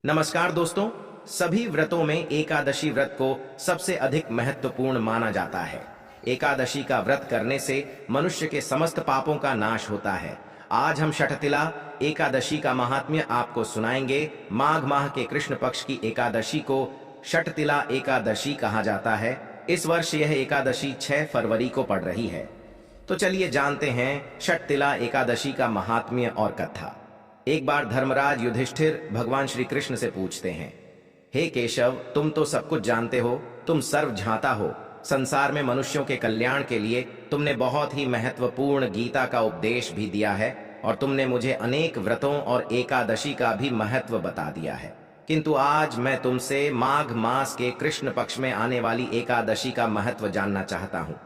नमस्कार दोस्तों। सभी व्रतों में एकादशी व्रत को सबसे अधिक महत्वपूर्ण माना जाता है। एकादशी का व्रत करने से मनुष्य के समस्त पापों का नाश होता है। आज हम षठतिला एकादशी का महात्म्य आपको सुनाएंगे। माघ माह के कृष्ण पक्ष की एकादशी को षठतिला एकादशी कहा जाता है। इस वर्ष यह एकादशी 6 फरवरी को पड़ रही है। तो चलिए जानते हैं षठतिला एकादशी का महात्म्य और कथा। एक बार धर्मराज युधिष्ठिर भगवान श्री कृष्ण से पूछते हैं, हे केशव, तुम तो सब कुछ जानते हो, तुम सर्वज्ञाता हो। संसार में मनुष्यों के कल्याण के लिए तुमने बहुत ही महत्वपूर्ण गीता का उपदेश भी दिया है और तुमने मुझे अनेक व्रतों और एकादशी का भी महत्व बता दिया है। किंतु आज मैं तुमसे माघ मास के कृष्ण पक्ष में आने वाली एकादशी का महत्व जानना चाहता हूँ।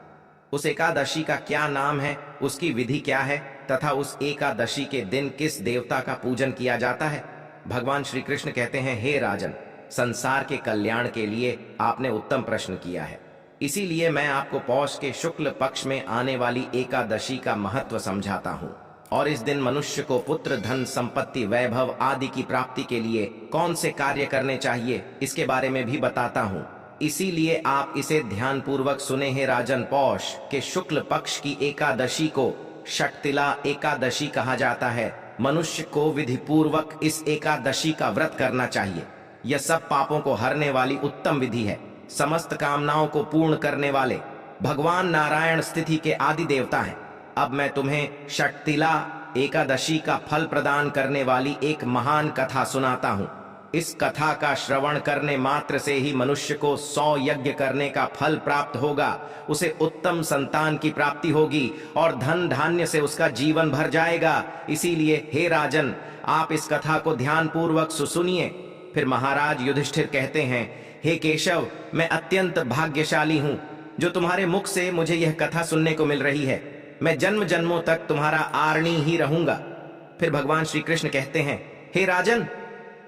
उस एकादशी का क्या नाम है, उसकी विधि क्या है तथा उस एकादशी के दिन किस देवता का पूजन किया जाता है। भगवान श्री कृष्ण कहते हैं, हे राजन, संसार के कल्याण के लिए आपने उत्तम प्रश्न किया है। इसीलिए मैं आपको पौष के शुक्ल पक्ष में आने वाली एकादशी का महत्व समझाता हूँ और इस दिन मनुष्य को पुत्र, धन, संपत्ति, वैभव आदि की प्राप्ति के लिए कौन से कार्य करने चाहिए इसके बारे में भी बताता हूँ। इसीलिए आप इसे ध्यान पूर्वक सुने। हे राजन, पौष के शुक्ल पक्ष की एकादशी को षठतिला एकादशी कहा जाता है। मनुष्य को विधि पूर्वक इस एकादशी का व्रत करना चाहिए। यह सब पापों को हरने वाली उत्तम विधि है। समस्त कामनाओं को पूर्ण करने वाले भगवान नारायण स्थिति के आदि देवता हैं। अब मैं तुम्हें षठतिला एकादशी का फल प्रदान करने वाली एक महान कथा सुनाता हूँ। इस कथा का श्रवण करने मात्र से ही मनुष्य को 100 यज्ञ करने का फल प्राप्त होगा। उसे उत्तम संतान की प्राप्ति होगी और धन धान्य से उसका जीवन भर जाएगा। इसीलिए हे राजन, आप इस कथा को ध्यान पूर्वक सुनिए। फिर महाराज युधिष्ठिर कहते हैं, हे केशव, मैं अत्यंत भाग्यशाली हूँ जो तुम्हारे मुख से मुझे यह कथा सुनने को मिल रही है। मैं जन्म जन्मों तक तुम्हारा आरणी ही रहूंगा। फिर भगवान श्री कृष्ण कहते हैं, हे राजन,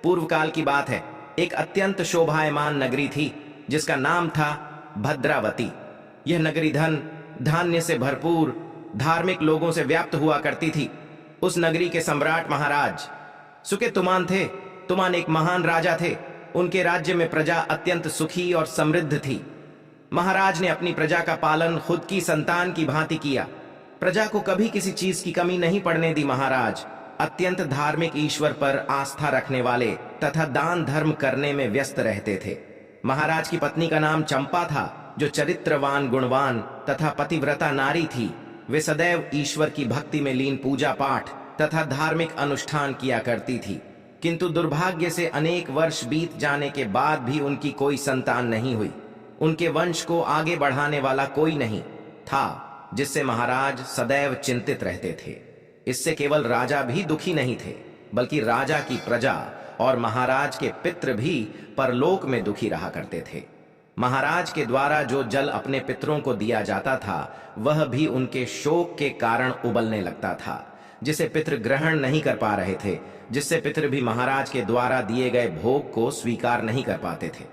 पूर्व काल की बात है। एक अत्यंत शोभायमान नगरी थी जिसका नाम था भद्रावती। यह नगरी धन धान्य से भरपूर, धार्मिक लोगों से व्याप्त हुआ करती थी। उस नगरी के सम्राट महाराज सुकेतुमान थे। तुमान एक महान राजा थे। उनके राज्य में प्रजा अत्यंत सुखी और समृद्ध थी। महाराज ने अपनी प्रजा का पालन खुद की संतान की भांति किया। प्रजा को कभी किसी चीज की कमी नहीं पड़ने दी। महाराज अत्यंत धार्मिक, ईश्वर पर आस्था रखने वाले तथा दान धर्म करने में व्यस्त रहते थे। महाराज की पत्नी का नाम चंपा था, जो चरित्रवान, गुणवान तथा पतिव्रता नारी थी। वे सदैव ईश्वर की भक्ति में लीन पूजा पाठ तथा धार्मिक अनुष्ठान किया करती थी। किंतु दुर्भाग्य से अनेक वर्ष बीत जाने के बाद भी उनकी कोई संतान नहीं हुई। उनके वंश को आगे बढ़ाने वाला कोई नहीं था, जिससे महाराज सदैव चिंतित रहते थे। इससे केवल राजा भी दुखी नहीं थे, बल्कि राजा की प्रजा और महाराज के पितृ भी परलोक में दुखी रहा करते थे। महाराज के द्वारा जो जल अपने पितरों को दिया जाता था, वह भी उनके शोक के कारण उबलने लगता था, जिसे पितृ ग्रहण नहीं कर पा रहे थे, जिससे पितृ भी महाराज के द्वारा दिए गए भोग को स्वीकार नहीं कर पाते थे।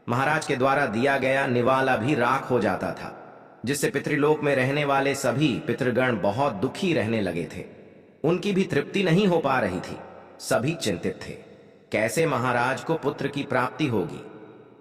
महाराज के द्वारा दिया गया निवाला भी राख हो जाता था, जिससे पितृलोक में रहने वाले सभी पितृगण बहुत दुखी रहने लगे थे। उनकी भी तृप्ति नहीं हो पा रही थी। सभी चिंतित थे, कैसे महाराज को पुत्र की प्राप्ति होगी।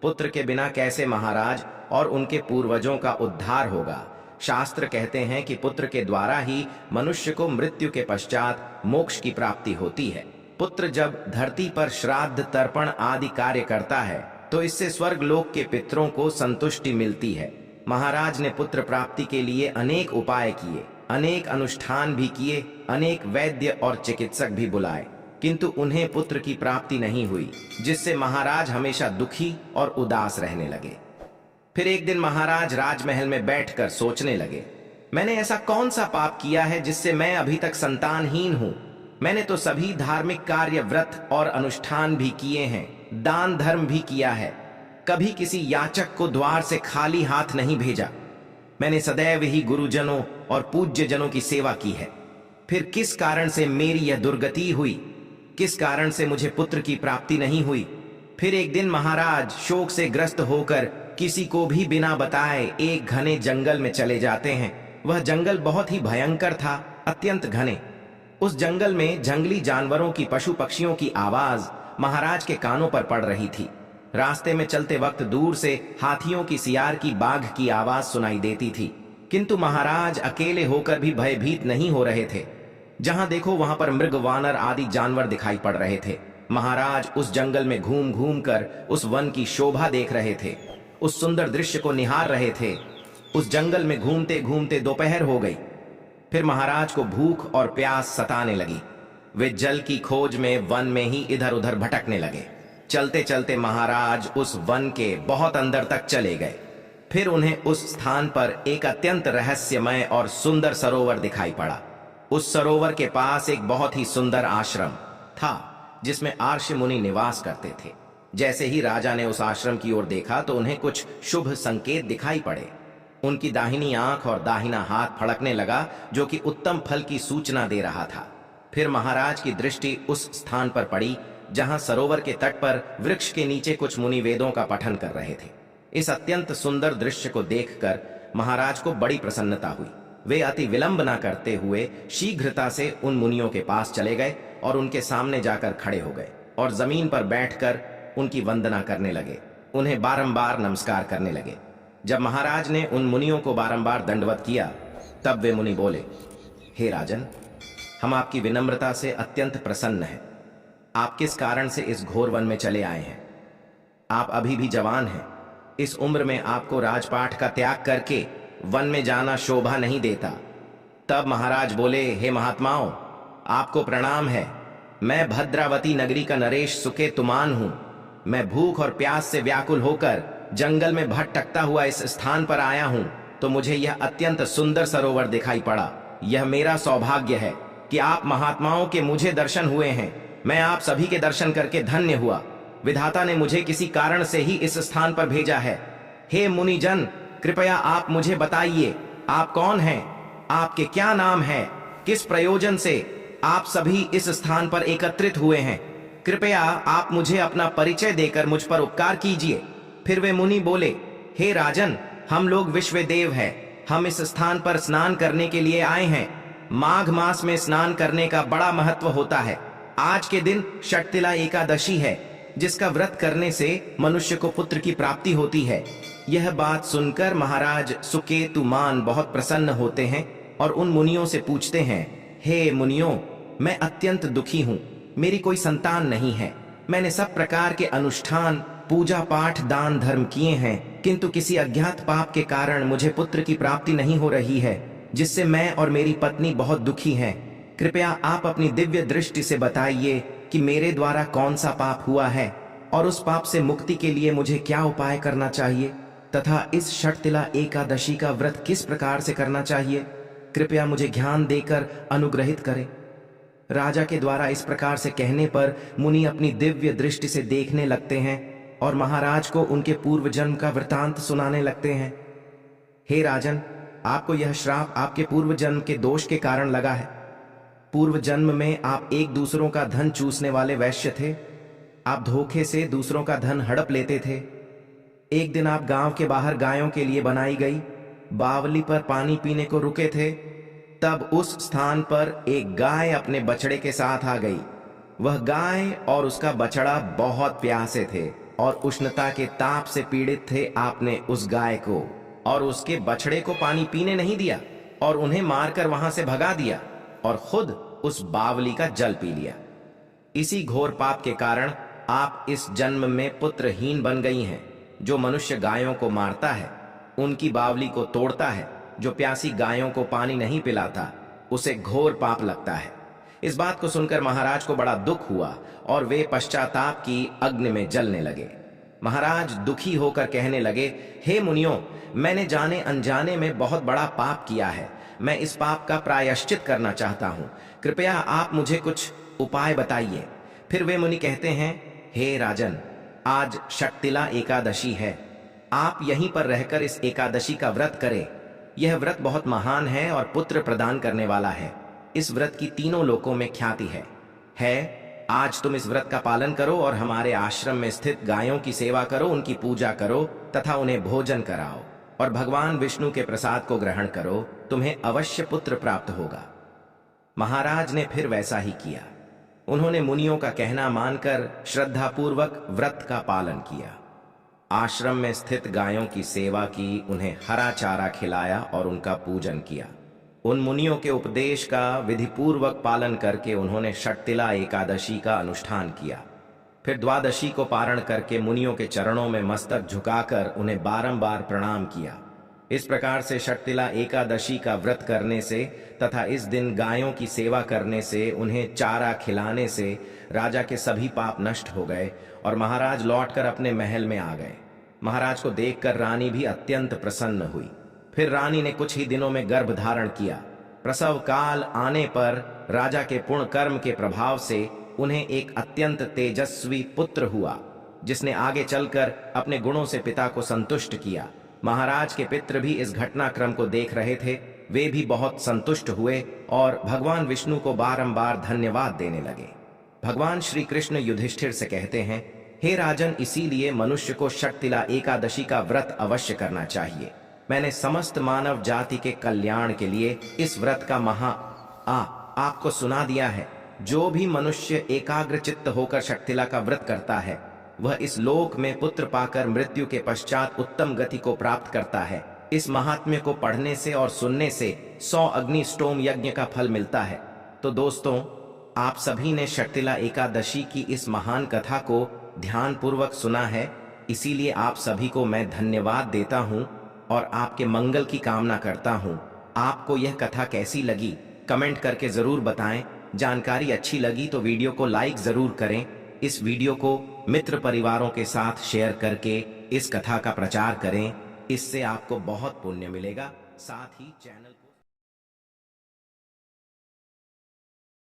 पुत्र के बिना कैसे महाराज और उनके पूर्वजों का उद्धार होगा। शास्त्र कहते हैं कि पुत्र के द्वारा ही मनुष्य को मृत्यु के पश्चात मोक्ष की प्राप्ति होती है। पुत्र जब धरती पर श्राद्ध, तर्पण आदि कार्य करता है तो इससे स्वर्ग लोक के पितरों को संतुष्टि मिलती है। महाराज ने पुत्र प्राप्ति के लिए अनेक उपाय किए, अनेक अनुष्ठान भी किए, अनेक वैद्य और चिकित्सक भी बुलाए, किंतु उन्हें पुत्र की प्राप्ति नहीं हुई, जिससे महाराज हमेशा दुखी और उदास रहने लगे। फिर एक दिन महाराज राजमहल में बैठकर सोचने लगे, मैंने ऐसा कौन सा पाप किया है जिससे मैं अभी तक संतानहीन हूं। मैंने तो सभी धार्मिक कार्य, व्रत और अनुष्ठान भी किए हैं, दान धर्म भी किया है, कभी किसी याचक को द्वार से खाली हाथ नहीं भेजा। मैंने सदैव ही गुरुजनों और पूज्य जनों की सेवा की है। फिर किस कारण से मेरी यह दुर्गति हुई, किस कारण से मुझे पुत्र की प्राप्ति नहीं हुई। फिर एक दिन महाराज शोक से ग्रस्त होकर किसी को भी बिना बताए एक घने जंगल में चले जाते हैं। वह जंगल बहुत ही भयंकर था, अत्यंत घने। उस जंगल में जंगली जानवरों की, पशु पक्षियों की आवाज महाराज के कानों पर पड़ रही थी। रास्ते में चलते वक्त दूर से हाथियों की, सियार की, बाघ की आवाज सुनाई देती थी, किंतु महाराज अकेले होकर भी भयभीत नहीं हो रहे थे। जहां देखो वहां पर मृग, वानर आदि जानवर दिखाई पड़ रहे थे। महाराज उस जंगल में घूम घूम कर उस वन की शोभा देख रहे थे, उस सुंदर दृश्य को निहार रहे थे। उस जंगल में घूमते घूमते दोपहर हो गई। फिर महाराज को भूख और प्यास सताने लगी। वे जल की खोज में वन में ही इधर उधर भटकने लगे। चलते चलते महाराज उस वन के बहुत अंदर तक चले गए। फिर उन्हें उस स्थान पर एक अत्यंत रहस्यमय और सुंदर सरोवर दिखाई पड़ा। उस सरोवर के पास एक बहुत ही सुंदर आश्रम था जिसमें आर्ष मुनि निवास करते थे। जैसे ही राजा ने उस आश्रम की ओर देखा तो उन्हें कुछ शुभ संकेत दिखाई पड़े। उनकी दाहिनी आंख और दाहिना हाथ फड़कने लगा, जो कि उत्तम फल की सूचना दे रहा था। फिर महाराज की दृष्टि उस स्थान पर पड़ी जहां सरोवर के तट पर वृक्ष के नीचे कुछ मुनि वेदों का पठन कर रहे थे। इस अत्यंत सुंदर दृश्य को देखकर महाराज को बड़ी प्रसन्नता हुई। वे अति विलंब न करते हुए शीघ्रता से उन मुनियों के पास चले गए और उनके सामने जाकर खड़े हो गए और जमीन पर बैठकर उनकी वंदना करने लगे। उन्हें बारंबार नमस्कार करने लगे। जब महाराज ने उन मुनियों को बारंबार दंडवत किया, तब वे मुनि बोले, हे राजन, हम आपकी विनम्रता से अत्यंत प्रसन्न हैं। आप किस कारण से इस घोर वन में चले आए हैं? आप अभी भी जवान हैं। इस उम्र में आपको राजपाट का त्याग करके वन में जाना शोभा नहीं देता। तब महाराज बोले, हे महात्माओं, आपको प्रणाम है। मैं भद्रावती नगरी का नरेश सुकेतुमान हूं। मैं भूख और प्यास से व्याकुल होकर जंगल में भटकता हुआ इस स्थान पर आया हूं, तो मुझे यह अत्यंत सुंदर सरोवर दिखाई पड़ा। यह मेरा सौभाग्य है कि आप महात्माओं के मुझे दर्शन हुए हैं। मैं आप सभी के दर्शन करके धन्य हुआ। विधाता ने मुझे किसी कारण से ही इस स्थान पर भेजा है। हे मुनिजन, कृपया आप मुझे बताइए, आप कौन हैं? आपके क्या नाम है? किस प्रयोजन से आप सभी इस स्थान पर एकत्रित हुए हैं? कृपया आप मुझे अपना परिचय देकर मुझ पर उपकार कीजिए। फिर वे मुनि बोले, हे राजन, हम लोग विश्वदेव हैं। हम इस स्थान पर स्नान करने के लिए आए हैं। माघ मास में स्नान करने का बड़ा महत्व होता है। आज के दिन षटतिला एकादशी है, जिसका व्रत करने से मनुष्य को पुत्र की प्राप्ति होती है। यह बात सुनकर महाराज सुकेतुमान बहुत प्रसन्न होते हैं और उन मुनियों से पूछते हैं, हे मुनियों, मैं अत्यंत दुखी हूँ। मेरी कोई संतान नहीं है। मैंने सब प्रकार के अनुष्ठान, पूजा पाठ, दान धर्म किए हैं, किंतु किसी अज्ञात पाप के कारण मुझे पुत्र की प्राप्ति नहीं हो रही है, जिससे मैं और मेरी पत्नी बहुत दुखी हैं। कृपया आप अपनी दिव्य दृष्टि से बताइए कि मेरे द्वारा कौन सा पाप हुआ है और उस पाप से मुक्ति के लिए मुझे क्या उपाय करना चाहिए, तथा इस षटतिला एकादशी का व्रत किस प्रकार से करना चाहिए। कृपया मुझे ज्ञान देकर अनुग्रहित करें। राजा के द्वारा इस प्रकार से कहने पर मुनि अपनी दिव्य दृष्टि से देखने लगते हैं और महाराज को उनके पूर्व जन्म का वृतांत सुनाने लगते हैं। हे राजन, आपको यह श्राप आपके पूर्व जन्म के दोष के कारण लगा है। पूर्व जन्म में आप एक दूसरों का धन चूसने वाले वैश्य थे। आप धोखे से दूसरों का धन हड़प लेते थे। एक दिन आप गांव के बाहर गायों के लिए बनाई गई बावली पर पानी पीने को रुके थे। तब उस स्थान पर एक गाय अपने बछड़े के साथ आ गई। वह गाय और उसका बछड़ा बहुत प्यासे थे और उष्णता के ताप से पीड़ित थे। आपने उस गाय को और उसके बछड़े को पानी पीने नहीं दिया और उन्हें मारकर वहां से भगा दिया और खुद उस बावली का जल पी लिया। इसी घोर पाप के कारण आप इस जन्म में पुत्रहीन बन गई हैं। जो मनुष्य गायों को मारता है, उनकी बावली को तोड़ता है, जो प्यासी गायों को पानी नहीं पिलाता, उसे घोर पाप लगता है। इस बात को सुनकर महाराज को बड़ा दुख हुआ और वे पश्चाताप की अग्नि में जलने लगे। महाराज दुखी होकर कहने लगे, हे मुनियों, मैंने जाने अनजाने में बहुत बड़ा पाप किया है। मैं इस पाप का प्रायश्चित करना चाहता हूँ। कृपया आप मुझे कुछ उपाय बताइए। फिर वे मुनि कहते हैं, हे राजन, आज षटतिला एकादशी है। आप यहीं पर रहकर इस एकादशी का व्रत करें। यह व्रत बहुत महान है और पुत्र प्रदान करने वाला है। इस व्रत की तीनों लोकों में ख्याति है। आज तुम इस व्रत का पालन करो और हमारे आश्रम में स्थित गायों की सेवा करो, उनकी पूजा करो तथा उन्हें भोजन कराओ और भगवान विष्णु के प्रसाद को ग्रहण करो। तुम्हें अवश्य पुत्र प्राप्त होगा। महाराज ने फिर वैसा ही किया। उन्होंने मुनियों का कहना मानकर श्रद्धापूर्वक व्रत का पालन किया। आश्रम में स्थित गायों की सेवा की, उन्हें हरा चारा खिलाया और उनका पूजन किया। उन मुनियों के उपदेश का विधिपूर्वक पालन करके उन्होंने षटतिला एकादशी का अनुष्ठान किया। फिर द्वादशी को पारण करके मुनियों के चरणों में मस्तक झुकाकर उन्हें बारंबार प्रणाम किया। इस प्रकार से षटतिला एकादशी का व्रत करने से तथा इस दिन गायों की सेवा करने से, उन्हें चारा खिलाने से राजा के सभी पाप नष्ट हो गए और महाराज लौटकर अपने महल में आ गए। महाराज को देखकर रानी भी अत्यंत प्रसन्न हुई। फिर रानी ने कुछ ही दिनों में गर्भ धारण किया। प्रसव काल आने पर राजा के पुण्य कर्म के प्रभाव से उन्हें एक अत्यंत तेजस्वी पुत्र हुआ, जिसने आगे चलकर अपने गुणों से पिता को संतुष्ट किया। महाराज के पितृ भी इस घटनाक्रम को देख रहे थे। वे भी बहुत संतुष्ट हुए और भगवान विष्णु को बारंबार धन्यवाद देने लगे। भगवान श्री कृष्ण युधिष्ठिर से कहते हैं, हे राजन, इसीलिए मनुष्य को षटतिला एकादशी का व्रत अवश्य करना चाहिए। मैंने समस्त मानव जाति के कल्याण के लिए इस व्रत का आपको सुना दिया है। जो भी मनुष्य एकाग्र चित्त होकर षटतिला का व्रत करता है, वह इस लोक में पुत्र पाकर मृत्यु के पश्चात उत्तम गति को प्राप्त करता है। इस महात्म्य को पढ़ने से और सुनने से 100 अग्निष्टोम यज्ञ का फल मिलता है। तो दोस्तों, आप सभी ने षटतिला एकादशी की इस महान कथा को ध्यानपूर्वक सुना है, इसीलिए आप सभी को मैं धन्यवाद देता हूं और आपके मंगल की कामना करता हूं। आपको यह कथा कैसी लगी कमेंट करके जरूर बताएं। जानकारी अच्छी लगी तो वीडियो को लाइक जरूर करें। इस वीडियो को मित्र परिवारों के साथ शेयर करके इस कथा का प्रचार करें, इससे आपको बहुत पुण्य मिलेगा। साथ ही चैनल